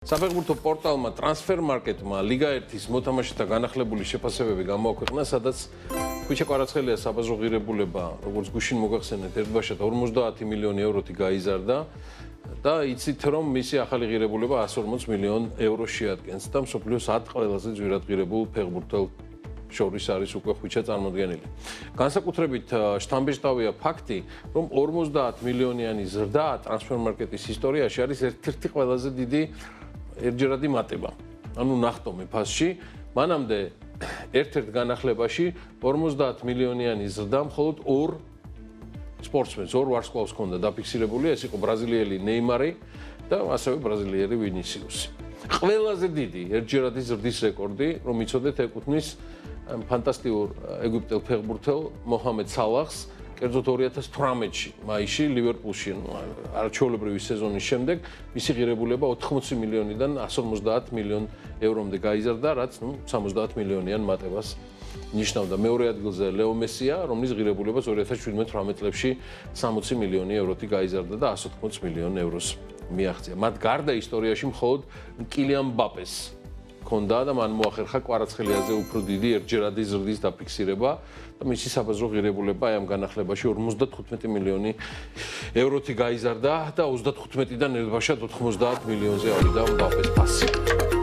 საფეხბურთო პორტალმა ტრანსფერმარკეტმა ლიგა 1-ის მოთამაშეთა განახლებული შეფასებები გამოაქვეყნა, სადაც ხვიჩა კვარაცხელია საბაზრო ღირებულება, როგორც გუშინ მოგახსენეთ, ერთბაშად 50 მილიონი ევროთი გაიზარდა და იცით რომ მისი ახალი ღირებულება 140 მილიონ ევრო შეადგენს და მსოფლიოს 10 ყველაზე ძვირად ღირებულ ფეხბურთელ შორის არის უკვე ხვიჩა წარმოდგენილი. განსაკუთრებით შთამბეჭდავია ფაქტი, რომ 50 მილიონიანი ზრდა ტრანსფერმარკეტის ისტორიაში არის ერთ-ერთი ყველაზე დიდი ერთჯერადი მატება. ანუ ნახტომი ფასში, მანამდე ერთ-ერთ განახლებაში 50 მილიონიანი ზრდა მხოლოდ ორ სპორტსმენს, ორ ვარსკვლავს ჰქონდა დაფიქსირებული, ეს იყო ბრაზილიელი ნეიმარი და ასევე ბრაზილიელი ვინისიუსი. ყველაზე დიდი ერთჯერადი ზრდის რეკორდი, რომ იცოდეთ, ეკუთვნის ფანტასტიკურ ეგვიპტელ ფეხბურთელ მოჰამედ სალახს, კერძოდ 2018-ში, მაისში ლივერპულში, არაჩვეულებრივი სეზონის შემდეგ, მისი ღირებულება 80 მილიონიდან 150 მილიონ ევრომდე გაიზარდა, რაც 70 მილიონიან მატებას ნიშნავდა. მეორე ადგილზე ლეო მესია, რომლის ღირებულება 2017-18 წლებში 60 მილიონი ევროთი გაიზარდა და 180 მილიონ ევროს მიაღწია. მათ გარდა ისტორიაში მხოლოდ კილიან მბაპეს ჰქონდა და მან მოახერხა კვარაცხელიაზე უფრო დიდი ერთჯერადი ზრდის დაფიქსირება და მისი საბაზრო ღირებულება ამ განახლებაში 55 მილიონი ევროთი გაიზარდა და 35-დან ერთბაშად 90 მილიონზე ავიდა მბაპეს ფასი.